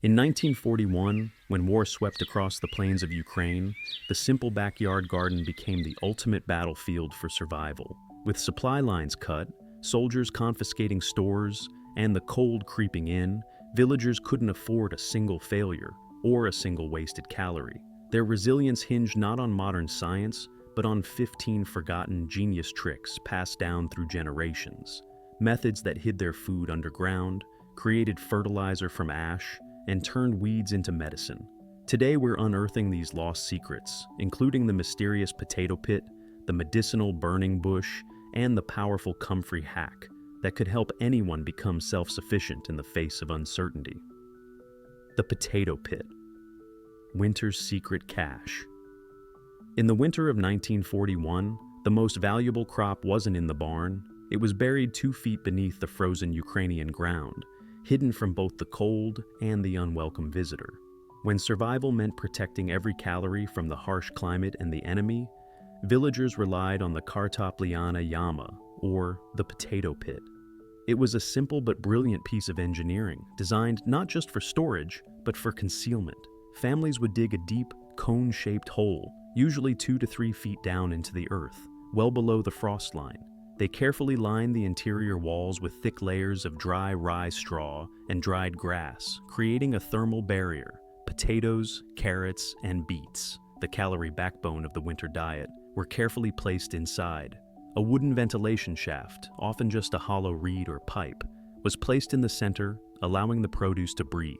In 1941, when war swept across the plains of Ukraine, the simple backyard garden became the ultimate battlefield for survival. With supply lines cut, soldiers confiscating stores, and the cold creeping in, villagers couldn't afford a single failure or a single wasted calorie. Their resilience hinged not on modern science, but on 15 forgotten genius tricks passed down through generations. Methods that hid their food underground, created fertilizer from ash, and turned weeds into medicine. Today we're unearthing these lost secrets, including the mysterious potato pit, the medicinal burning bush, and the powerful comfrey hack that could help anyone become self-sufficient in the face of uncertainty. The potato pit. Winter's secret cache. In the winter of 1941, the most valuable crop wasn't in the barn. It was buried 2 feet beneath the frozen Ukrainian ground, hidden from both the cold and the unwelcome visitor. When survival meant protecting every calorie from the harsh climate and the enemy, villagers relied on the kartopliana yama, or the potato pit. It was a simple but brilliant piece of engineering, designed not just for storage, but for concealment. Families would dig a deep, cone-shaped hole, usually 2 to 3 feet down into the earth, well below the frost line. They carefully lined the interior walls with thick layers of dry rye straw and dried grass, creating a thermal barrier. Potatoes, carrots, and beets, the calorie backbone of the winter diet, were carefully placed inside. A wooden ventilation shaft, often just a hollow reed or pipe, was placed in the center, allowing the produce to breathe.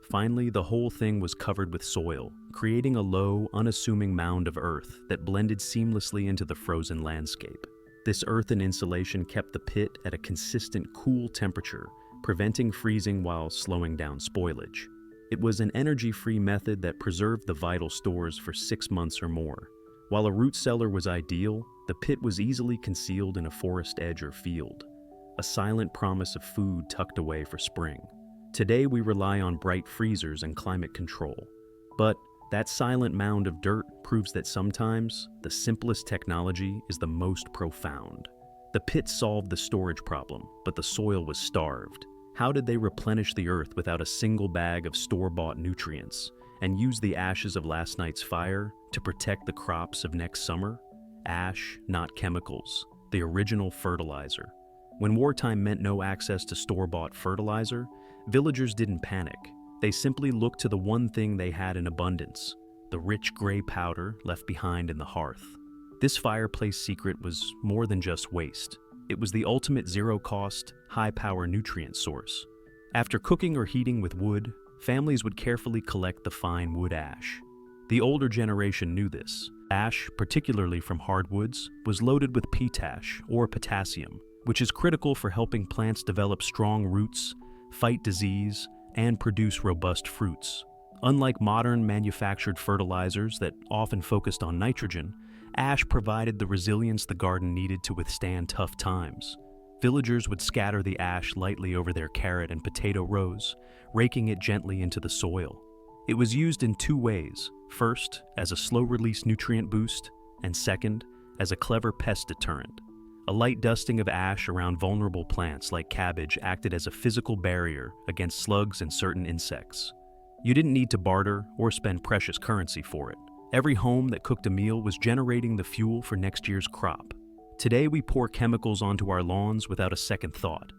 Finally, the whole thing was covered with soil, creating a low, unassuming mound of earth that blended seamlessly into the frozen landscape. This earthen insulation kept the pit at a consistent, cool temperature, preventing freezing while slowing down spoilage. It was an energy-free method that preserved the vital stores for 6 months or more. While a root cellar was ideal, the pit was easily concealed in a forest edge or field, a silent promise of food tucked away for spring. Today we rely on bright freezers and climate control, but that silent mound of dirt proves that sometimes the simplest technology is the most profound. The pit solved the storage problem, but the soil was starved. How did they replenish the earth without a single bag of store-bought nutrients and use the ashes of last night's fire to protect the crops of next summer? Ash, not chemicals, the original fertilizer. When wartime meant no access to store-bought fertilizer, villagers didn't panic. They simply looked to the one thing they had in abundance, the rich gray powder left behind in the hearth. This fireplace secret was more than just waste. It was the ultimate zero-cost, high-power nutrient source. After cooking or heating with wood, families would carefully collect the fine wood ash. The older generation knew this. Ash, particularly from hardwoods, was loaded with potash, or potassium, which is critical for helping plants develop strong roots, fight disease, and produce robust fruits. Unlike modern manufactured fertilizers that often focused on nitrogen, ash provided the resilience the garden needed to withstand tough times. Villagers would scatter the ash lightly over their carrot and potato rows, raking it gently into the soil. It was used in 2 ways: first, as a slow-release nutrient boost, and second, as a clever pest deterrent. A light dusting of ash around vulnerable plants like cabbage acted as a physical barrier against slugs and certain insects. You didn't need to barter or spend precious currency for it. Every home that cooked a meal was generating the fuel for next year's crop. Today we pour chemicals onto our lawns without a second thought.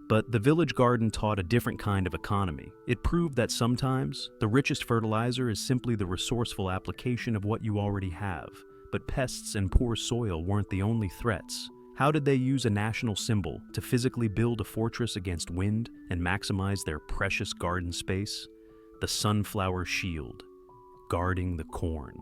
But the village garden taught a different kind of economy. It proved that sometimes the richest fertilizer is simply the resourceful application of what you already have. But pests and poor soil weren't the only threats. How did they use a national symbol to physically build a fortress against wind and maximize their precious garden space? The sunflower shield, guarding the corn.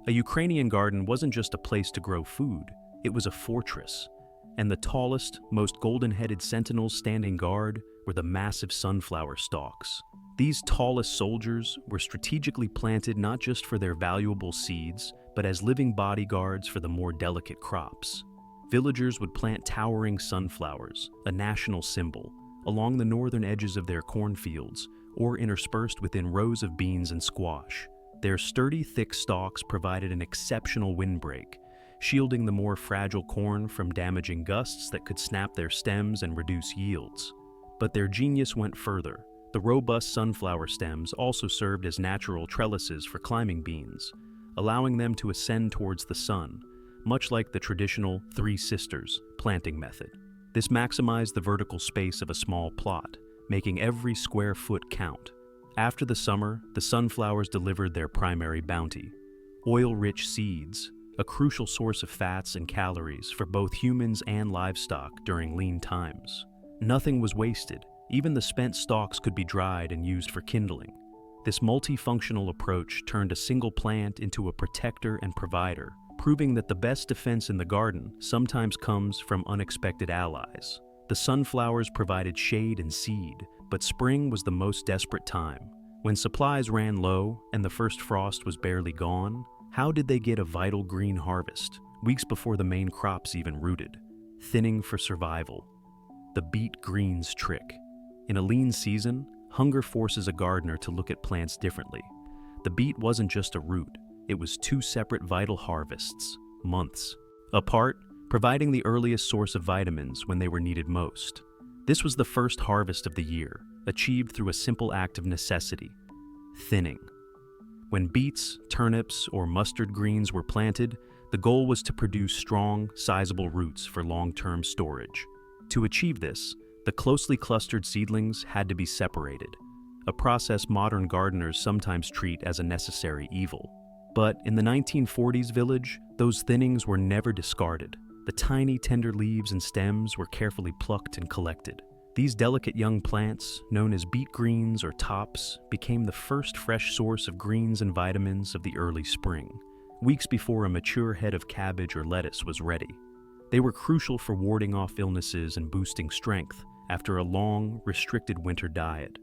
A Ukrainian garden wasn't just a place to grow food, it was a fortress. And the tallest, most golden-headed sentinels standing guard were the massive sunflower stalks. These tallest soldiers were strategically planted not just for their valuable seeds, but as living bodyguards for the more delicate crops. Villagers would plant towering sunflowers, a national symbol, along the northern edges of their cornfields, or interspersed within rows of beans and squash. Their sturdy, thick stalks provided an exceptional windbreak, shielding the more fragile corn from damaging gusts that could snap their stems and reduce yields. But their genius went further. The robust sunflower stems also served as natural trellises for climbing beans, allowing them to ascend towards the sun, much like the traditional Three Sisters planting method. This maximized the vertical space of a small plot, making every square foot count. After the summer, the sunflowers delivered their primary bounty: oil-rich seeds, a crucial source of fats and calories for both humans and livestock during lean times. Nothing was wasted. Even the spent stalks could be dried and used for kindling. This multifunctional approach turned a single plant into a protector and provider, proving that the best defense in the garden sometimes comes from unexpected allies. The sunflowers provided shade and seed, but spring was the most desperate time. When supplies ran low and the first frost was barely gone, how did they get a vital green harvest, weeks before the main crops even rooted? Thinning for survival. The beet greens trick. In a lean season, hunger forces a gardener to look at plants differently. The beet wasn't just a root, it was two separate vital harvests, months apart, providing the earliest source of vitamins when they were needed most. This was the first harvest of the year, achieved through a simple act of necessity: thinning. When beets, turnips, or mustard greens were planted, the goal was to produce strong, sizable roots for long-term storage. To achieve this, the closely clustered seedlings had to be separated, a process modern gardeners sometimes treat as a necessary evil. But in the 1940s village, those thinnings were never discarded. The tiny, tender leaves and stems were carefully plucked and collected. These delicate young plants, known as beet greens or tops, became the first fresh source of greens and vitamins of the early spring, weeks before a mature head of cabbage or lettuce was ready. They were crucial for warding off illnesses and boosting strength after a long, restricted winter diet.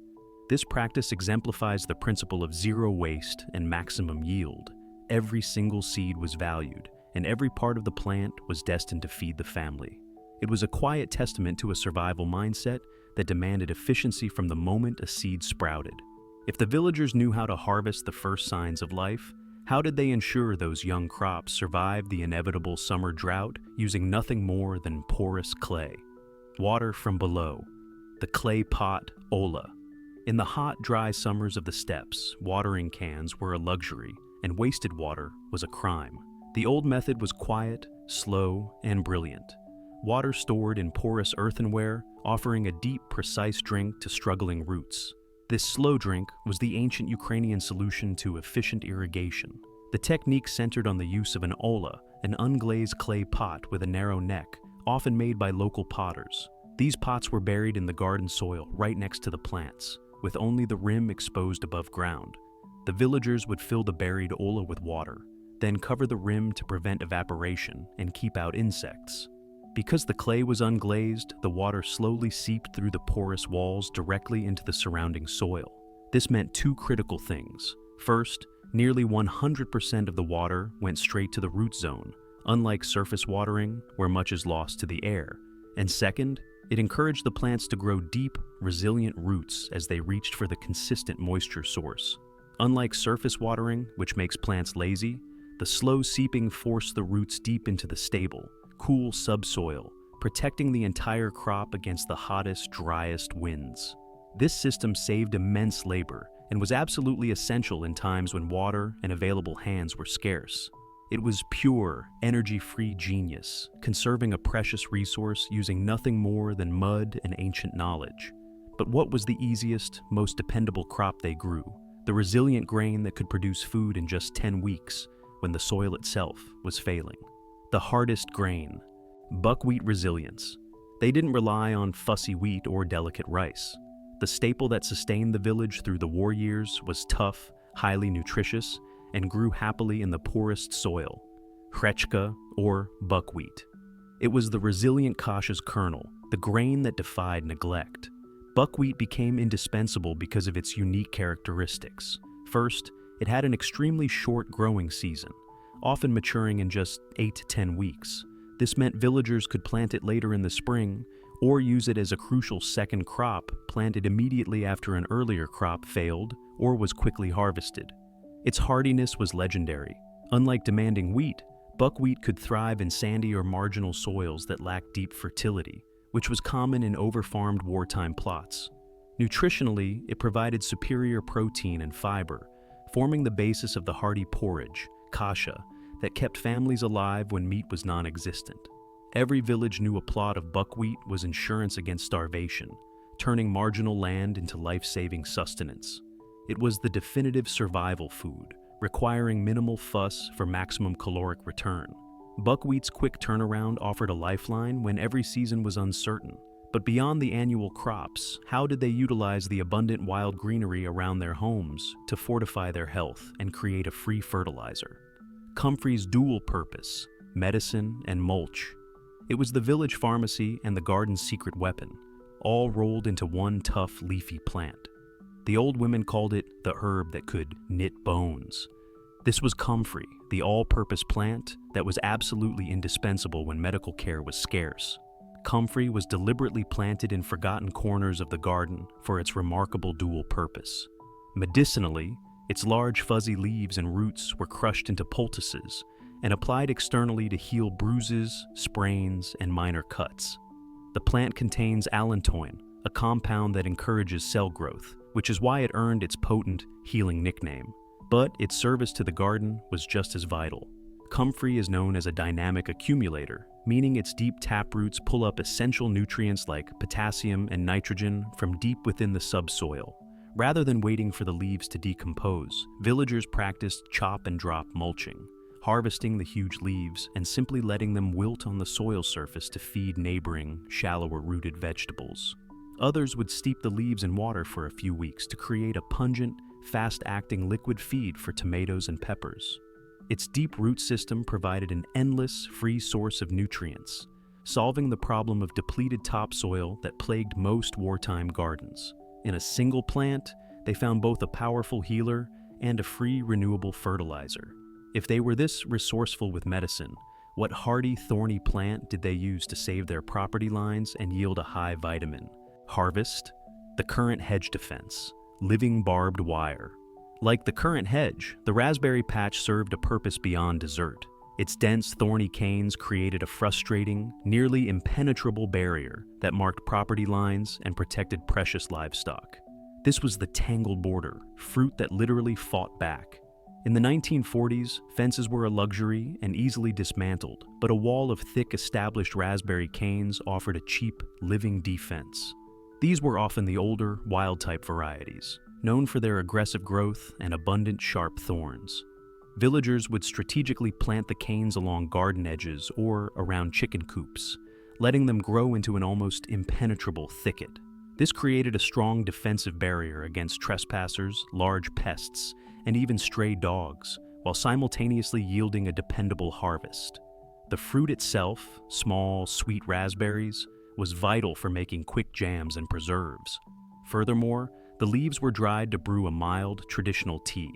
This practice exemplifies the principle of zero waste and maximum yield. Every single seed was valued, and every part of the plant was destined to feed the family. It was a quiet testament to a survival mindset that demanded efficiency from the moment a seed sprouted. If the villagers knew how to harvest the first signs of life, how did they ensure those young crops survived the inevitable summer drought using nothing more than porous clay? Water from below. The clay pot, Ola. In the hot, dry summers of the steppes, watering cans were a luxury, and wasted water was a crime. The old method was quiet, slow, and brilliant. Water stored in porous earthenware, offering a deep, precise drink to struggling roots. This slow drink was the ancient Ukrainian solution to efficient irrigation. The technique centered on the use of an ola, an unglazed clay pot with a narrow neck, often made by local potters. These pots were buried in the garden soil right next to the plants, with only the rim exposed above ground. The villagers would fill the buried ola with water, then cover the rim to prevent evaporation and keep out insects. Because the clay was unglazed, the water slowly seeped through the porous walls directly into the surrounding soil. This meant two critical things. First, nearly 100% of the water went straight to the root zone, unlike surface watering, where much is lost to the air. And second, it encouraged the plants to grow deep, resilient roots as they reached for the consistent moisture source. Unlike surface watering, which makes plants lazy, the slow seeping forced the roots deep into the stable, cool subsoil, protecting the entire crop against the hottest, driest winds. This system saved immense labor and was absolutely essential in times when water and available hands were scarce. It was pure, energy-free genius, conserving a precious resource using nothing more than mud and ancient knowledge. But what was the easiest, most dependable crop they grew? The resilient grain that could produce food in just 10 weeks when the soil itself was failing. The hardest grain, buckwheat resilience. They didn't rely on fussy wheat or delicate rice. The staple that sustained the village through the war years was tough, highly nutritious, and grew happily in the poorest soil, hrechka, or buckwheat. It was the resilient kasha's kernel, the grain that defied neglect. Buckwheat became indispensable because of its unique characteristics. First, it had an extremely short growing season, often maturing in just 8 to 10 weeks. This meant villagers could plant it later in the spring, or use it as a crucial second crop planted immediately after an earlier crop failed or was quickly harvested. Its hardiness was legendary. Unlike demanding wheat, buckwheat could thrive in sandy or marginal soils that lacked deep fertility, which was common in over-farmed wartime plots. Nutritionally, it provided superior protein and fiber, forming the basis of the hearty porridge, kasha, that kept families alive when meat was non-existent. Every village knew a plot of buckwheat was insurance against starvation, turning marginal land into life-saving sustenance. It was the definitive survival food, requiring minimal fuss for maximum caloric return. Buckwheat's quick turnaround offered a lifeline when every season was uncertain. But beyond the annual crops, how did they utilize the abundant wild greenery around their homes to fortify their health and create a free fertilizer? Comfrey's dual purpose, medicine and mulch. It was the village pharmacy and the garden's secret weapon, all rolled into one tough, leafy plant. The old women called it the herb that could knit bones. This was comfrey, the all-purpose plant that was absolutely indispensable when medical care was scarce. Comfrey was deliberately planted in forgotten corners of the garden for its remarkable dual purpose. Medicinally, its large fuzzy leaves and roots were crushed into poultices and applied externally to heal bruises, sprains, and minor cuts. The plant contains allantoin, a compound that encourages cell growth, which is why it earned its potent, healing nickname. But its service to the garden was just as vital. Comfrey is known as a dynamic accumulator, meaning its deep taproots pull up essential nutrients like potassium and nitrogen from deep within the subsoil. Rather than waiting for the leaves to decompose, villagers practiced chop and drop mulching, harvesting the huge leaves and simply letting them wilt on the soil surface to feed neighboring, shallower-rooted vegetables. Others would steep the leaves in water for a few weeks to create a pungent, fast-acting liquid feed for tomatoes and peppers. Its deep root system provided an endless, free source of nutrients, solving the problem of depleted topsoil that plagued most wartime gardens. In a single plant, they found both a powerful healer and a free, renewable fertilizer. If they were this resourceful with medicine, what hardy, thorny plant did they use to save their property lines and yield a high vitamin? Harvest, the current hedge defense, living barbed wire. Like the current hedge, the raspberry patch served a purpose beyond dessert. Its dense, thorny canes created a frustrating, nearly impenetrable barrier that marked property lines and protected precious livestock. This was the tangled border, fruit that literally fought back. In the 1940s, fences were a luxury and easily dismantled, but a wall of thick, established raspberry canes offered a cheap, living defense. These were often the older, wild-type varieties, known for their aggressive growth and abundant, sharp thorns. Villagers would strategically plant the canes along garden edges or around chicken coops, letting them grow into an almost impenetrable thicket. This created a strong defensive barrier against trespassers, large pests, and even stray dogs, while simultaneously yielding a dependable harvest. The fruit itself, small, sweet raspberries, was vital for making quick jams and preserves. Furthermore, the leaves were dried to brew a mild, traditional tea.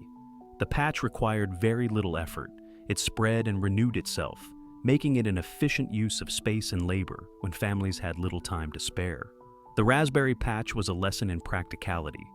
The patch required very little effort. It spread and renewed itself, making it an efficient use of space and labor when families had little time to spare. The raspberry patch was a lesson in practicality,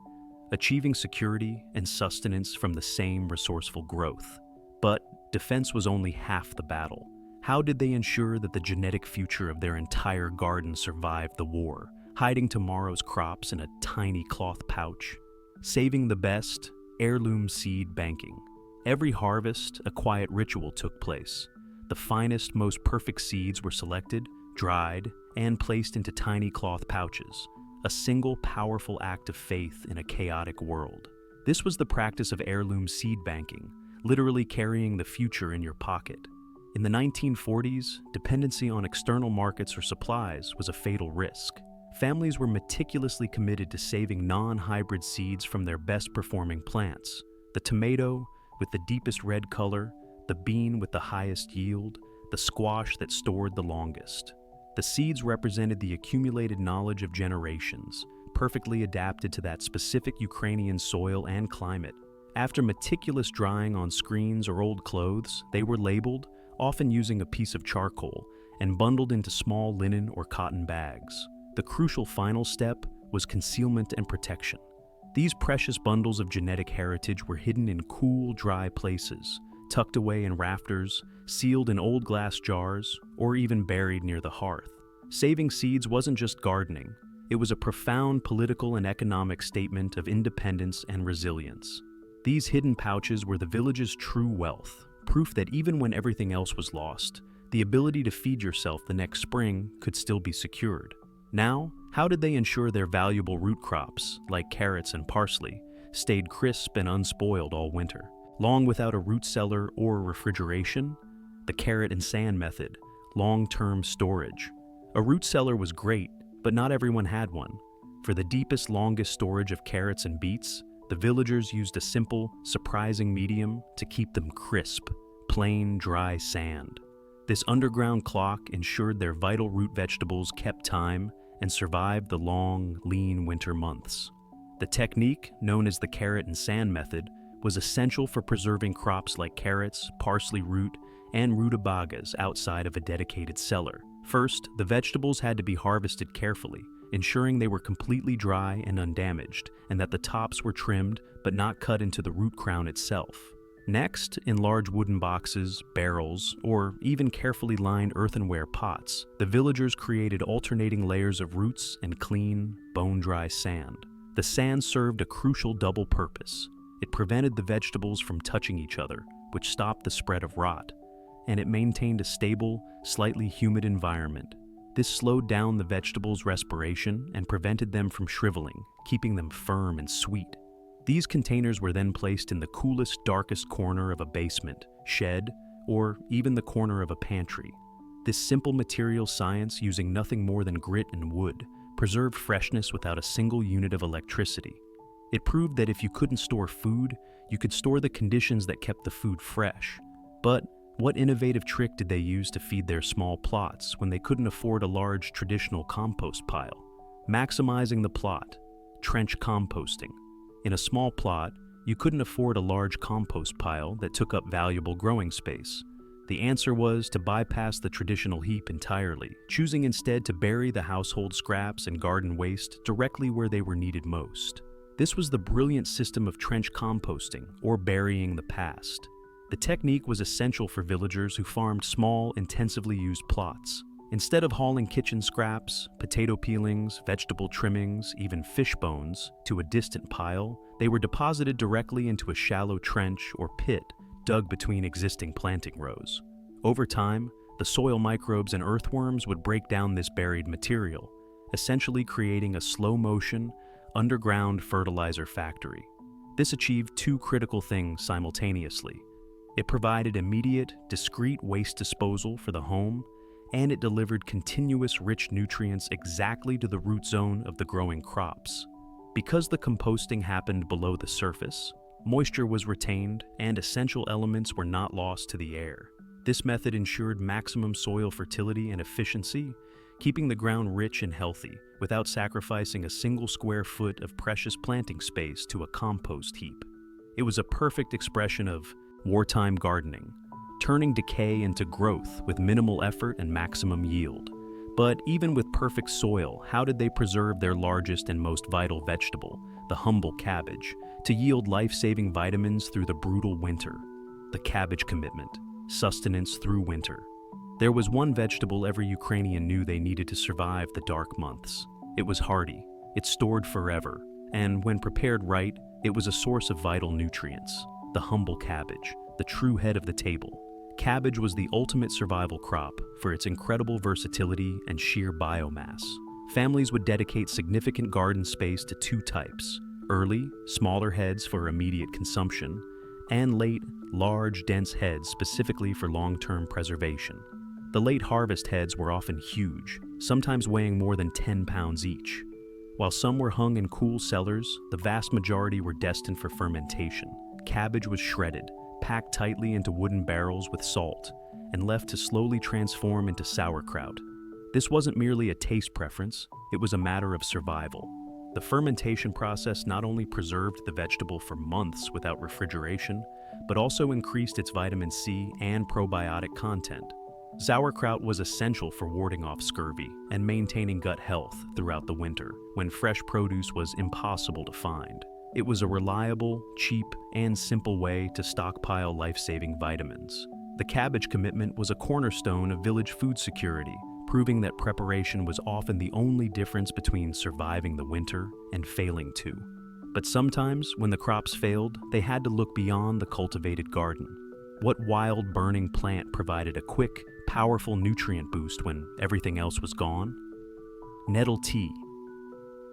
achieving security and sustenance from the same resourceful growth. But defense was only half the battle. How did they ensure that the genetic future of their entire garden survived the war, hiding tomorrow's crops in a tiny cloth pouch? Saving the best, heirloom seed banking. Every harvest, a quiet ritual took place. The finest, most perfect seeds were selected, dried, and placed into tiny cloth pouches, a single powerful act of faith in a chaotic world. This was the practice of heirloom seed banking, literally carrying the future in your pocket. In the 1940s, dependency on external markets or supplies was a fatal risk. Families were meticulously committed to saving non-hybrid seeds from their best-performing plants. The tomato, with the deepest red color, the bean with the highest yield, the squash that stored the longest. The seeds represented the accumulated knowledge of generations, perfectly adapted to that specific Ukrainian soil and climate. After meticulous drying on screens or old clothes, they were labeled, often using a piece of charcoal, and bundled into small linen or cotton bags. The crucial final step was concealment and protection. These precious bundles of genetic heritage were hidden in cool, dry places, tucked away in rafters, sealed in old glass jars, or even buried near the hearth. Saving seeds wasn't just gardening. It was a profound political and economic statement of independence and resilience. These hidden pouches were the village's true wealth, proof that even when everything else was lost, the ability to feed yourself the next spring could still be secured. Now, how did they ensure their valuable root crops, like carrots and parsley, stayed crisp and unspoiled all winter? Long without a root cellar or refrigeration? The carrot and sand method, long-term storage. A root cellar was great, but not everyone had one. For the deepest, longest storage of carrots and beets, the villagers used a simple, surprising medium to keep them crisp, plain, dry sand. This underground clock ensured their vital root vegetables kept time and survived the long, lean winter months. The technique, known as the carrot and sand method, was essential for preserving crops like carrots, parsley root, and rutabagas outside of a dedicated cellar. First, the vegetables had to be harvested carefully, ensuring they were completely dry and undamaged, and that the tops were trimmed but not cut into the root crown itself. Next, in large wooden boxes, barrels, or even carefully lined earthenware pots, the villagers created alternating layers of roots and clean, bone-dry sand. The sand served a crucial double purpose. It prevented the vegetables from touching each other, which stopped the spread of rot, and it maintained a stable, slightly humid environment. This slowed down the vegetables' respiration and prevented them from shriveling, keeping them firm and sweet. These containers were then placed in the coolest, darkest corner of a basement, shed, or even the corner of a pantry. This simple material science, using nothing more than grit and wood, preserved freshness without a single unit of electricity. It proved that if you couldn't store food, you could store the conditions that kept the food fresh. But what innovative trick did they use to feed their small plots when they couldn't afford a large traditional compost pile? Maximizing the plot, trench composting. In a small plot, you couldn't afford a large compost pile that took up valuable growing space. The answer was to bypass the traditional heap entirely, choosing instead to bury the household scraps and garden waste directly where they were needed most. This was the brilliant system of trench composting, or burying the past. The technique was essential for villagers who farmed small, intensively used plots. Instead of hauling kitchen scraps, potato peelings, vegetable trimmings, even fish bones, to a distant pile, they were deposited directly into a shallow trench or pit dug between existing planting rows. Over time, the soil microbes and earthworms would break down this buried material, essentially creating a slow-motion, underground fertilizer factory. This achieved two critical things simultaneously. It provided immediate, discrete waste disposal for the home, and it delivered continuous rich nutrients exactly to the root zone of the growing crops. Because the composting happened below the surface, moisture was retained and essential elements were not lost to the air. This method ensured maximum soil fertility and efficiency, keeping the ground rich and healthy without sacrificing a single square foot of precious planting space to a compost heap. It was a perfect expression of wartime gardening, turning decay into growth with minimal effort and maximum yield. But even with perfect soil, how did they preserve their largest and most vital vegetable, the humble cabbage, to yield life-saving vitamins through the brutal winter? The cabbage commitment, sustenance through winter. There was one vegetable every Ukrainian knew they needed to survive the dark months. It was hardy, it stored forever, and when prepared right, it was a source of vital nutrients. The humble cabbage, the true head of the table. Cabbage was the ultimate survival crop for its incredible versatility and sheer biomass. Families would dedicate significant garden space to two types: early, smaller heads for immediate consumption, and late, large, dense heads specifically for long-term preservation. The late harvest heads were often huge, sometimes weighing more than 10 pounds each. While some were hung in cool cellars, the vast majority were destined for fermentation. Cabbage was shredded, packed tightly into wooden barrels with salt, and left to slowly transform into sauerkraut. This wasn't merely a taste preference, it was a matter of survival. The fermentation process not only preserved the vegetable for months without refrigeration, but also increased its vitamin C and probiotic content. Sauerkraut was essential for warding off scurvy and maintaining gut health throughout the winter, when fresh produce was impossible to find. It was a reliable, cheap, and simple way to stockpile life-saving vitamins. The cabbage commitment was a cornerstone of village food security, proving that preparation was often the only difference between surviving the winter and failing to. But sometimes, when the crops failed, they had to look beyond the cultivated garden. What wild burning plant provided a quick, powerful nutrient boost when everything else was gone? Nettle tea.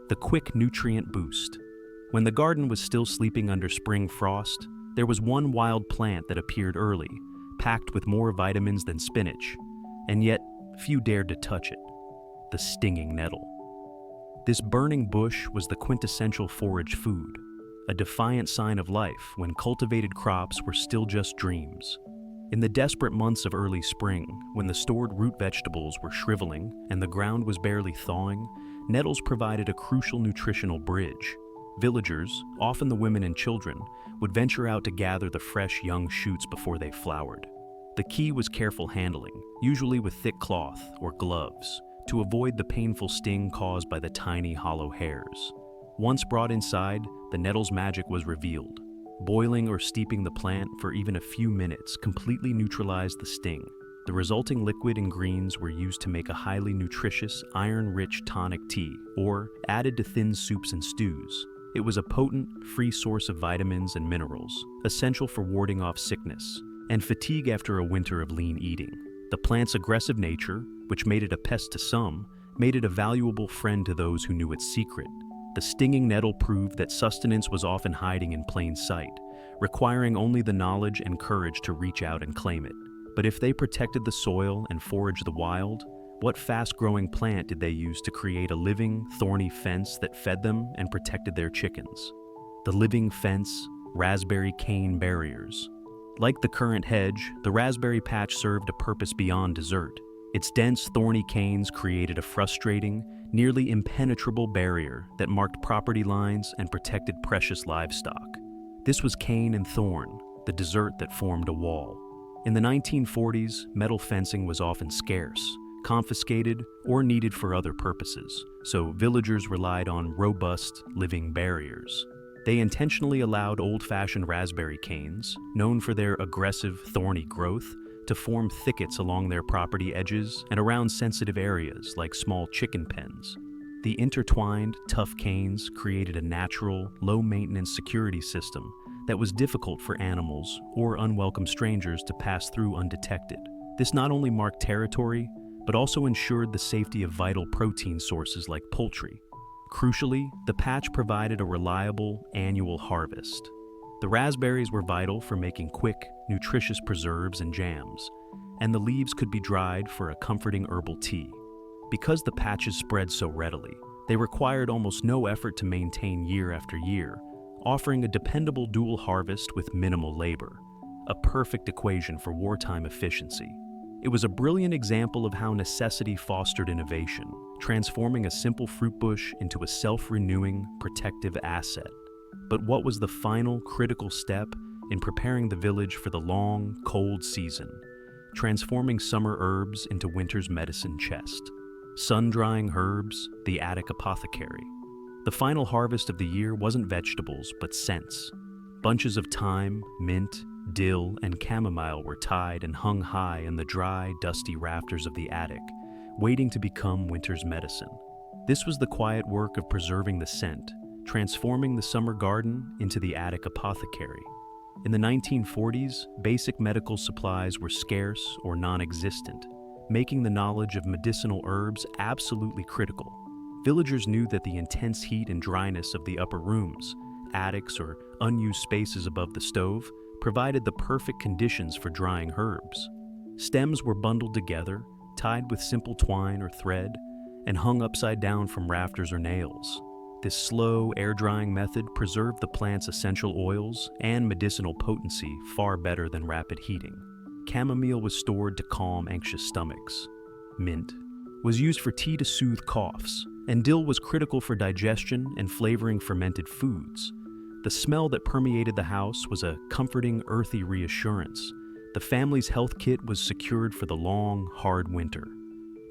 The quick nutrient boost. When the garden was still sleeping under spring frost, there was one wild plant that appeared early, packed with more vitamins than spinach, and yet few dared to touch it: the stinging nettle. This burning bush was the quintessential forage food, a defiant sign of life when cultivated crops were still just dreams. In the desperate months of early spring, when the stored root vegetables were shriveling and the ground was barely thawing, nettles provided a crucial nutritional bridge. Villagers, often the women and children, would venture out to gather the fresh young shoots before they flowered. The key was careful handling, usually with thick cloth or gloves, to avoid the painful sting caused by the tiny hollow hairs. Once brought inside, the nettle's magic was revealed. Boiling or steeping the plant for even a few minutes completely neutralized the sting. The resulting liquid and greens were used to make a highly nutritious, iron-rich tonic tea, or added to thin soups and stews. It was a potent, free source of vitamins and minerals, essential for warding off sickness and fatigue after a winter of lean eating. The plant's aggressive nature, which made it a pest to some, made it a valuable friend to those who knew its secret. The stinging nettle proved that sustenance was often hiding in plain sight, requiring only the knowledge and courage to reach out and claim it. But if they protected the soil and foraged the wild, what fast-growing plant did they use to create a living, thorny fence that fed them and protected their chickens? The living fence, raspberry cane barriers. Like the current hedge, the raspberry patch served a purpose beyond dessert. Its dense, thorny canes created a frustrating, nearly impenetrable barrier that marked property lines and protected precious livestock. This was cane and thorn, the dessert that formed a wall. In the 1940s, metal fencing was often scarce, confiscated, or needed for other purposes, so villagers relied on robust, living barriers. They intentionally allowed old-fashioned raspberry canes, known for their aggressive, thorny growth, to form thickets along their property edges and around sensitive areas like small chicken pens. The intertwined, tough canes created a natural, low-maintenance security system that was difficult for animals or unwelcome strangers to pass through undetected. This not only marked territory, but also ensured the safety of vital protein sources like poultry. Crucially, the patch provided a reliable, annual harvest. The raspberries were vital for making quick, nutritious preserves and jams, and the leaves could be dried for a comforting herbal tea. Because the patches spread so readily, they required almost no effort to maintain year after year, offering a dependable dual harvest with minimal labor, a perfect equation for wartime efficiency. It was a brilliant example of how necessity fostered innovation, transforming a simple fruit bush into a self-renewing, protective asset. But what was the final, critical step in preparing the village for the long, cold season, transforming summer herbs into winter's medicine chest? Sun-drying herbs, the attic apothecary. The final harvest of the year wasn't vegetables, but scents. Bunches of thyme, mint, dill, and chamomile were tied and hung high in the dry, dusty rafters of the attic, waiting to become winter's medicine. This was the quiet work of preserving the scent, transforming the summer garden into the attic apothecary. In the 1940s, basic medical supplies were scarce or non-existent, making the knowledge of medicinal herbs absolutely critical. Villagers knew that the intense heat and dryness of the upper rooms, attics, or unused spaces above the stove provided the perfect conditions for drying herbs. Stems were bundled together, tied with simple twine or thread, and hung upside down from rafters or nails. This slow, air-drying method preserved the plant's essential oils and medicinal potency far better than rapid heating. Chamomile was stored to calm anxious stomachs. Mint was used for tea to soothe coughs, and dill was critical for digestion and flavoring fermented foods. The smell that permeated the house was a comforting, earthy reassurance. The family's health kit was secured for the long, hard winter.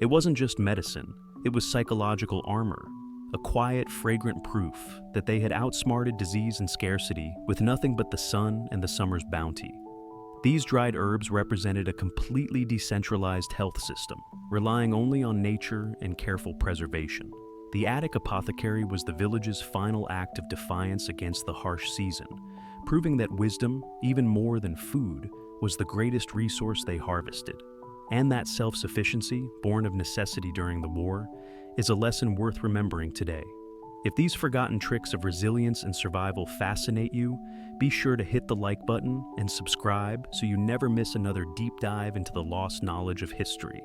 It wasn't just medicine, it was psychological armor, a quiet, fragrant proof that they had outsmarted disease and scarcity with nothing but the sun and the summer's bounty. These dried herbs represented a completely decentralized health system, relying only on nature and careful preservation. The attic apothecary was the village's final act of defiance against the harsh season, proving that wisdom, even more than food, was the greatest resource they harvested. And that self-sufficiency, born of necessity during the war, is a lesson worth remembering today. If these forgotten tricks of resilience and survival fascinate you, be sure to hit the like button and subscribe so you never miss another deep dive into the lost knowledge of history.